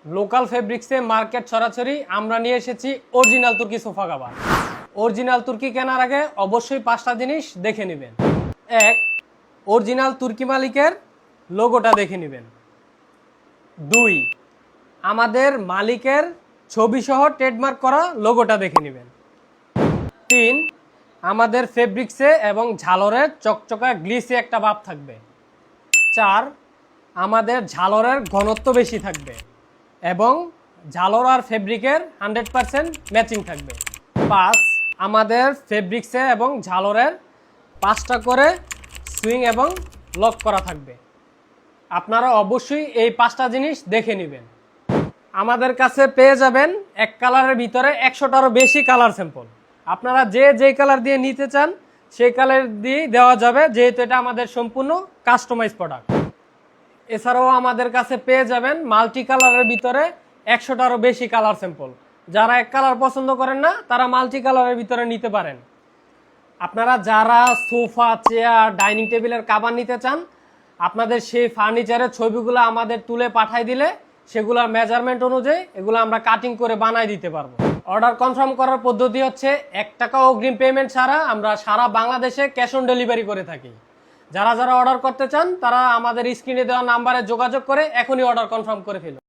Local ফেব্রিক্সে market ছড়াছড়ি আমরা নিয়ে এসেছি অরিজিনাল তুর্কি সোফা কভার। অরিজিনাল তুর্কি কেনার আগে অবশ্যই 5টা জিনিস দেখে নেবেন। 1, অরিজিনাল তুর্কি মালিকের লোগোটা দেখে নেবেন। 2, আমাদের মালিকের ছবি সহ ট্রেডমার্ক করা লোগোটা দেখে নেবেন। 3, আমাদের ফেব্রিক্সে এবং ঝালরের চকচকা গ্লিসে একটা ভাব থাকবে। 4, আমাদের ঝালরের ঘনত্ব বেশি থাকবে এবং ঝালর আর ফেব্রিকের 100% ম্যাচিং থাকবে। 5, আমাদের ফেব্রিক্সে এবং ঝালরের 5টা করে সুইং এবং লক করা থাকবে। আপনারা অবশ্যই এই 5টা জিনিস দেখে নেবেন। আমাদের কাছে পেয়ে যাবেন এক কালারের ভিতরে 100টারও বেশি কালার স্যাম্পল। আপনারা যে কালার দিয়ে নিতে চান সেই কালার দিয়ে দেওয়া যাবে, যেহেতু এটা আমাদের সম্পূর্ণ কাস্টমাইজ প্রোডাক্ট। এছাড়াও আমাদের কাছে পেয়ে যাবেন মাল্টি কালারের ভিতরে 100টারও বেশি কালার স্যাম্পল। যারা এক কালার পছন্দ করেন না তারা মাল্টি কালারের ভিতরে নিতে পারেন। আপনারা যারা সোফা, চেয়ার, ডাইনিং টেবিলের কাভার নিতে চান, আপনাদের সেই ফার্নিচারের ছবিগুলো আমাদের তুলে পাঠাই দিলে সেগুলোর মেজারমেন্ট অনুযায়ী এগুলো আমরা কাটিং করে বানাই দিতে পারবো। অর্ডার কনফার্ম করার পদ্ধতি হচ্ছে 1 টাকা অগ্রিম পেমেন্ট ছাড়া আমরা সারা বাংলাদেশে ক্যাশ অন ডেলিভারি করে থাকি। যারা অর্ডার করতে চান তারা আমাদের স্ক্রিনে দেওয়া নাম্বারে যোগাযোগ করে এখনই অর্ডার কনফার্ম করে ফেলুন।